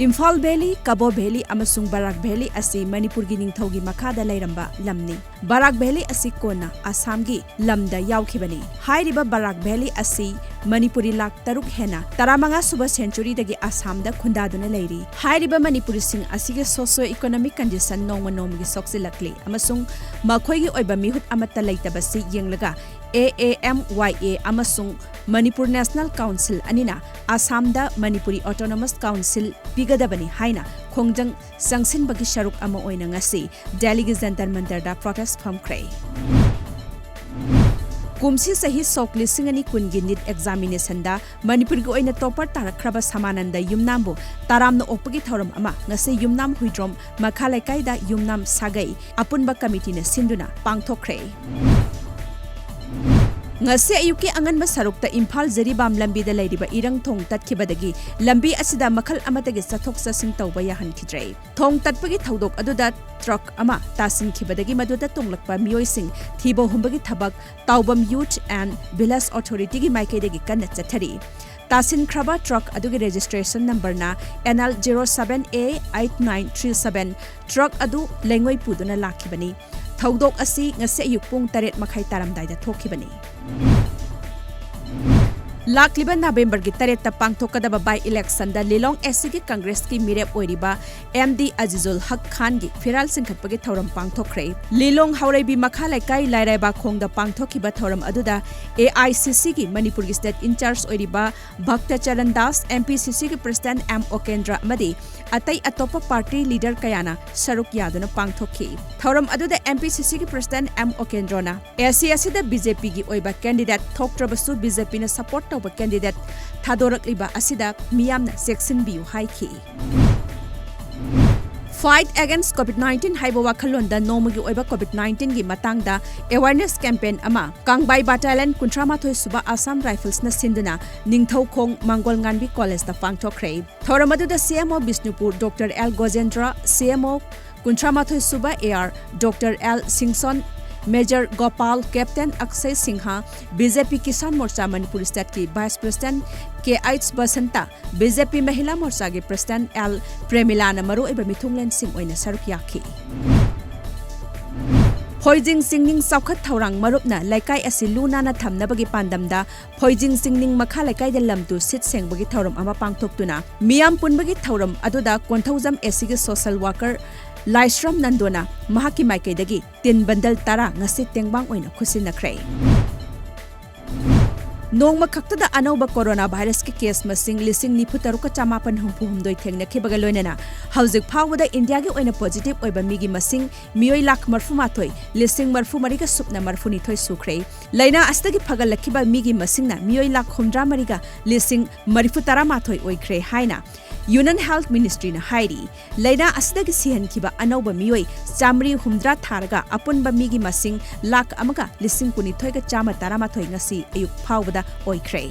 Imphal Valley, Cabo Valley, amasung Barak Valley asi Manipur gi ningthaugi makhada lairamba lamni. Barak Valley asi kona Assam gi lamda yaukhibani. Hairiba Barak Valley asi Manipuri lak taruk hena taramanga suba century dagi Assam da khundaduna lairi. Hairiba Manipuri sing asige socio-economic condition nongma nomgi soksilakli amasung makhoi gi oiba mihut amata laitabasi yenglaga AAMYA amasung Manipur National Council anina Assamda Manipuri Autonomous Council pigadabani haina khongjang sangsin bagi sharuk ama oina ngasi Delhi gi Jantar Mantar da protest famkrai. Kumsi sahi sokli singani kungi NEET examination da Manipur gi oina topper tarakhraba samananda yumnambu taramna opagi thoram ama ngasi yumnam huidrom makhalai kaida yumnam sagai apunba committee na sinduna pangthokre. Ngasi ayuki anganba sarukta Imphal Zaribam lambi da lairiba irang thong tatkibadagi lambi asida makhal amatagi sathok sasing tawba yahankhidrei. Thong tatpagi thaudok aduda truck ama tasinkhibadagi maduda tonglakpa miyoising thibo humbagi thabak Taubam Youth and Village Authority gi maikaidagi kanna chathari. Tasin Kraba truck adugi registration number na NL 07A8937 truck adu lengoi puduna lakhibani. Thaudok asi ngasi ayuk pung 8 makhai taramdaida thokibani. Lakliba November gi 8 ta pangthokadaba by election da Lilong SC gi Congress ki mirep oiriba MD Azizul Haq Khan gi firal singkhatpagi thoram pangthokre. Lilong Haureibi makhalai kai lairaiba khongda pangthokiba thoram aduda AICC gi Manipur gi state in charge oiriba Bhakta Charan Das, MPCC gi President M Okendra amadi atai atopa party leader kayana saruk yaduna pangthokhi. Thoram aduda MPCC gi President M Okendra na SC da BJP gi oiba candidate thoktrabasu BJP na support tawba candidate thadorakliba asida miyamna section biu haiki. Fight against COVID-19 haiba wakhalonda nomagi oiba COVID-19 gi matangda awareness campaign ama Kangbai Battalion Kuntramathoi Suba Assam Rifles na sinduna Ningthaukhong Mangol Nganbi College da pangthokre. Thoramadu da CMO Bishnupur Dr. L Gojendra, CMO Kuntramathoi Suba AR Dr. L Singson, Major Gopal, Captain Akshay Singha, BJP Kisan Morcha Manipur State ki Vice President K.H. Basanta, BJP Mahila Morcha ki President L Premilana Maru iba mithunglen sing oina saruk yakhi. Phoijing singning saukhat thaurang marupna laikai asi luna na thamnabagi pandamda phoijing singning makha laikai da lamtu sit sengbagi thauram ama pangthoktuna miyam punbagi thauram aduda konthaujam SC social worker Laisram Nandona mahaki maikaidagi tin bandal tara ngasi tengbang oina khusinakrai. Nongma khaktada anauba coronavirus ki case masing lising nifutaruka chamapan humpuhumdoi thengnakibaga loinana hauzik phawada India gi oina positive oiba migi masing miyoi lakh marfumathoi lising marfumariga supna marfunithoi sukhrei laina astagi phagalakhiba migi masingna miyoi lakh humdra mariga lising marifutara mathoi oikhre haina Union Health Ministry na hairi laina asdagi sihan kiba anauba miyoi chamri humdra tharga apunba migi masing lakh amaga lising kunithoi ga chama taramathoi ngasi ayuk phawada oikhre.